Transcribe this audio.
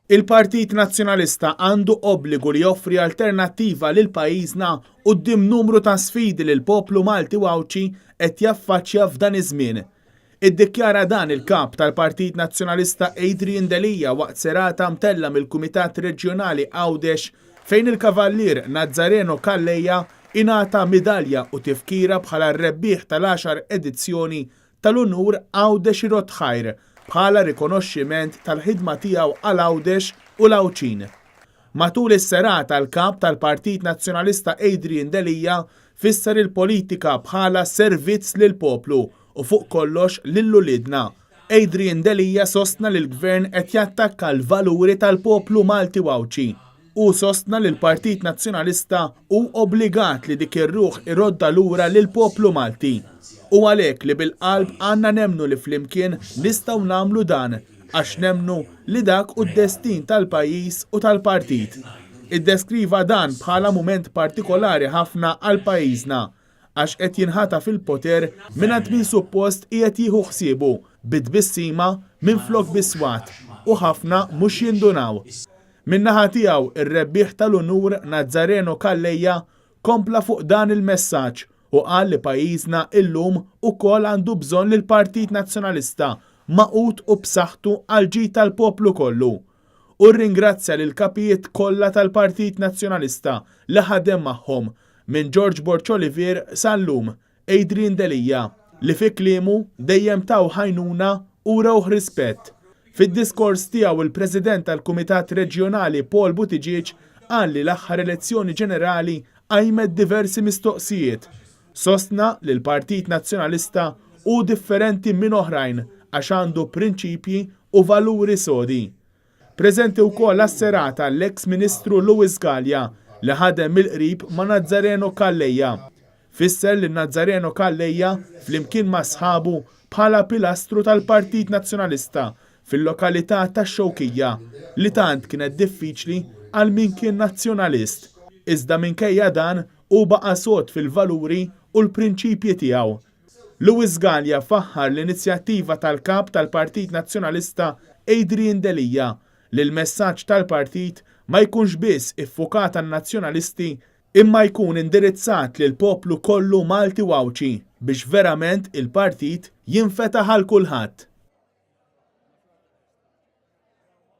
Il-Partit Nazzjonalista għandu obbligu li joffri alternattiva lil pajjiżna quddiem numru ta' sfidi li l-poplu Malti Wawċi qed jaffaċċja f'dan iż-żmien. Iddikjara dan il-kap tal-Partit Nazzjonalista Adrian Delija waqt serata mtella mill-Kumitat Reġjonali Għawdex fejn il-Kavallier Nazzareno Kalleja ingħata midalja u tifkira bħala r-rebbieħ tal-10 edizzjoni tal-Unur Għawdex Rotħajr bħala rikonoxximent tal-ħidma tiegħu għal Għawdex u l-Għawċin. Matul is-serata l-kap tal-Partit Nazzjonalista Adrian Delija fisser il-politika bħala servizz lill-poplu u fuq kollox lill-ulidna. Adrian Delija sostna li l-Gvern qed jattakka l-valuri tal-poplu Malti Wawċi u sostna li l-Partit Nazzjonalista hu obbligat li dik ir-ruħ irodda lura lill-poplu Malti. U għalhekk li bil-qalb għandna nemmnu li flimkien nistgħu nagħmlu dan għax nemmnu li dak hu d-destin tal-pajjiż u tal-partit. Iddeskriva dan bħala mument partikolari ħafna għal pajjiżna għax qed jinħata fil-poter mingħand min suppost qiegħed jieħu ħsiebu bit-tbissima minflok biswat u ħafna mhux jindunaw. Min-naħa tiegħu ir-rebbieħ tal-Unur Nazzareno Kalleja kompla fuq dan il-messaġġ u qal li pajjiżna illum ukoll għandu bżonn lil Partit Nazzjonalista maqut u b'saħħtu għal ġid tal-poplu kollu. U rringrazzja lil kapijiet kollha tal-Partit Nazzjonalista li ħadem magħhom minn George Borċolivier sal-lum Adrian Delija li fi kliemu dejjem taw ħajnuna u rawh rispett. Fid-diskors tiegħu il-President tal-Kumitat Reġjonali Paul Buttigieg qal li l-aħħar elezzjoni ġenerali għajmet diversi mistoqsijiet. Sostna li l-Partit Nazzjonalista hu differenti minn oħrajn għax għandu prinċipji u valuri sodi. Preżenti wkoll għas-serata l-eks Ministru Lewis Gallia li ħadem mill-qrib ma' Nazzareno Kalleja. Fisser li Nazzareno Kalleja flimkien ma' sħabu bħala pilastru tal-Partit Nazzjonalista fil-lokalità tax-Xewkija li tant kienet diffiċli għal min kien nazzjonalist. Iżda minkejja dan u baqa' sod fil-valuri u l-prinċipji tiegħu. Lewis Gallia faħħar l-inizjattiva tal-kap tal-Partit Nazzjonalista Adrian Delija li l-messaġġ tal-partit ma jkunx biss iffukat għan-nazzjonalisti imma jkun indirizzat lil poplu kollu Malti Wawċi biex verament il-partit jinfetaħ għal kulħadd.